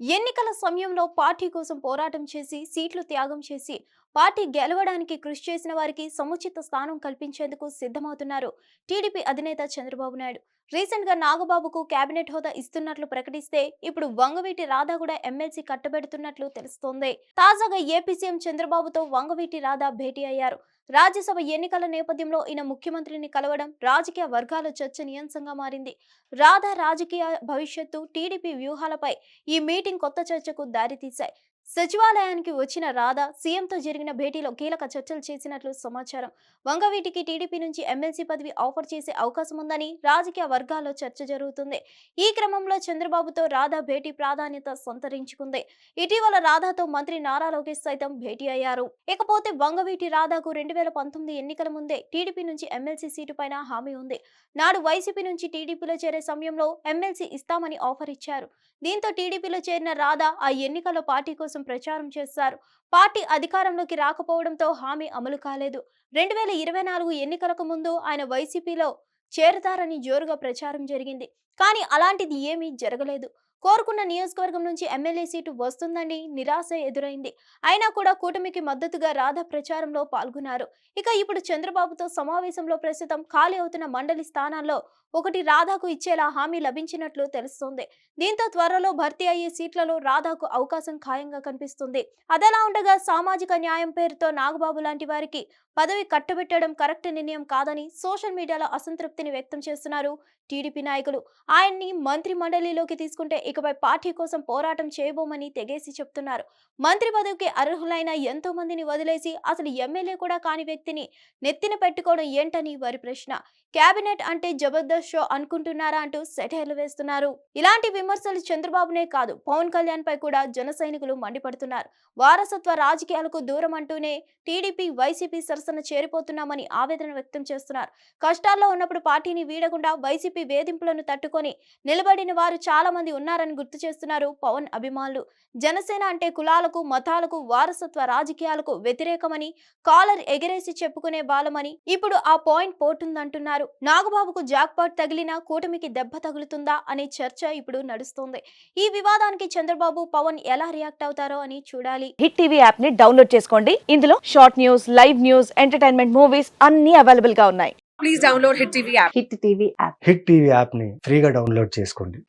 ఎన్నికల సమయంలో పార్టీ కోసం పోరాటం చేసి సీట్లు త్యాగం చేసి పార్టీ గెలవడానికి కృషి చేసిన వారికి సముచిత స్థానం కల్పించేందుకు సిద్ధమవుతున్నారు టీడీపీ అధినేత చంద్రబాబు నాయుడు. రీసెంట్ గా నాగబాబుకు కేబినెట్ హోదా ఇస్తున్నట్లు ప్రకటిస్తే ఇప్పుడు వంగవీటి రాధా కూడా ఎమ్మెల్సీ కట్టబెడుతున్నట్లు తెలుస్తోంది. తాజాగా ఏపీ సీఎం చంద్రబాబుతో వంగవీటి రాధా భేటీ అయ్యారు. రాజ్యసభ ఎన్నికల నేపథ్యంలో ఈయన ముఖ్యమంత్రిని కలవడం రాజకీయ వర్గాల చర్చనీయాంశంగా మారింది. రాధా రాజకీయ భవిష్యత్తు, టీడీపీ వ్యూహాలపై ఈ మీటింగ్ కొత్త చర్చకు దారితీశాయి. సచివాలయానికి వచ్చిన రాధా సీఎంతో జరిగిన భేటీలో కీలక చర్చలు చేసినట్లు సమాచారం. వంగవీటికి టీడీపీ నుంచి ఎమ్మెల్సీ పదవి ఆఫర్ చేసే అవకాశం ఉందని రాజకీయ వర్గాల్లో చర్చ జరుగుతుంది. ఈ క్రమంలో చంద్రబాబుతో రాధా భేటీ ప్రాధాన్యత సంతరించుకుంది. ఇటీవల రాధాతో మంత్రి నారా లోకేష్ సైతం భేటీ అయ్యారు. ఇకపోతే వంగవీటి రాధాకు 2019 ఎన్నికల ముందే టీడీపీ నుంచి ఎమ్మెల్సీ సీటు పైన హామీ ఉంది. నాడు వైసీపీ నుంచి టీడీపీలో చేరే సమయంలో ఎమ్మెల్సీ ఇస్తామని ఆఫర్ ఇచ్చారు. దీంతో టీడీపీలో చేరిన రాధా ఆ ఎన్నికల్లో పార్టీ కోసం ప్రచారం చేశారు. పార్టీ అధికారంలోకి రాకపోవడంతో హామీ అమలు కాలేదు. 2024 ఎన్నికలకు ముందు ఆయన వైసీపీలో చేరతారని జోరుగా ప్రచారం జరిగింది. కానీ అలాంటిది ఏమీ జరగలేదు. కోరుకున్న నియోజకవర్గం నుంచి ఎమ్మెల్యే సీటు వస్తుందని నిరాశ ఎదురైంది. అయినా కూడా కూటమికి మద్దతుగా రాధా ప్రచారంలో పాల్గొన్నారు. ఇక ఇప్పుడు చంద్రబాబుతో సమావేశంలో ప్రస్తుతం ఖాళీ అవుతున్న మండలి స్థానాల్లో ఒకటి రాధాకు ఇచ్చేలా హామీ లభించినట్లు తెలుస్తోంది. దీంతో త్వరలో భర్తీ అయ్యే సీట్లలో రాధాకు అవకాశం ఖాయంగా కనిపిస్తుంది. అదలా ఉండగా సామాజిక న్యాయం పేరుతో నాగబాబు లాంటి వారికి పదవి కట్టబెట్టడం కరెక్ట్ నిర్ణయం కాదని సోషల్ మీడియాలో అసంతృప్తిని వ్యక్తం చేస్తున్నారు టీడీపీ నాయకులు. ఆయన్ని మంత్రి మండలిలోకి తీసుకుంటే ఇకపై పార్టీ కోసం పోరాటం చేయబోమని తెగేసి చెప్తున్నారు. మంత్రి పదవికి అర్హులైన ఎంతో మందిని వదిలేసి అసలు ఎమ్మెల్యే కూడా కాని వ్యక్తిని నెత్తిన పెట్టుకోవడం ఏంటని వారి ప్రశ్న. కేబినెట్ అంటే జబర్దస్త్ షో అనుకుంటున్నారా అంటూ సెటైర్లు వేస్తున్నారు. ఇలాంటి విమర్శలు చంద్రబాబునే కాదు, పవన్ కళ్యాణ్ పై కూడా జన సైనికులు మండిపడుతున్నారు. వారసత్వ రాజకీయాలకు దూరం అంటూనే టీడీపీ వైసీపీ సరసన చేరిపోతున్నామని ఆవేదన వ్యక్తం చేస్తున్నారు. కష్టాల్లో ఉన్నప్పుడు పార్టీని వీడకుండా వైసీపీ వేధింపులను తట్టుకొని నిలబడిన వారు చాలా మంది ఉన్నారని గుర్తు చేస్తున్నారు పవన్ అభిమానులు. జనసేన అంటే కులాలకు, మతాలకు, వారసత్వ రాజకీయాలకు వ్యతిరేకమని కాలర్ ఎగరేసి చెప్పుకునే వాళ్ళమని ఇప్పుడు ఆ పాయింట్ పోతుందంటున్నారు. నాగబాబుకు జాక్పాట్ తగిలినా కూటమికి దెబ్బ తగులుతుందా అనే చర్చ ఇప్పుడు నడుస్తోంది. ఈ వివాదానికి చంద్రబాబు, పవన్ ఎలా రియాక్ట్ అవుతారో అని చూడాలి. హిట్ టీవీ యాప్ ని డౌన్లోడ్ చేసుకోండి. ఇందులో short news, live news, entertainment movies అన్ని అవైలబుల్ గా ఉన్నాయి. Please download Hit TV app. Hit TV app. Hit TV యాప్ని ఫ్రీగా డౌన్లోడ్ చేసుకోండి.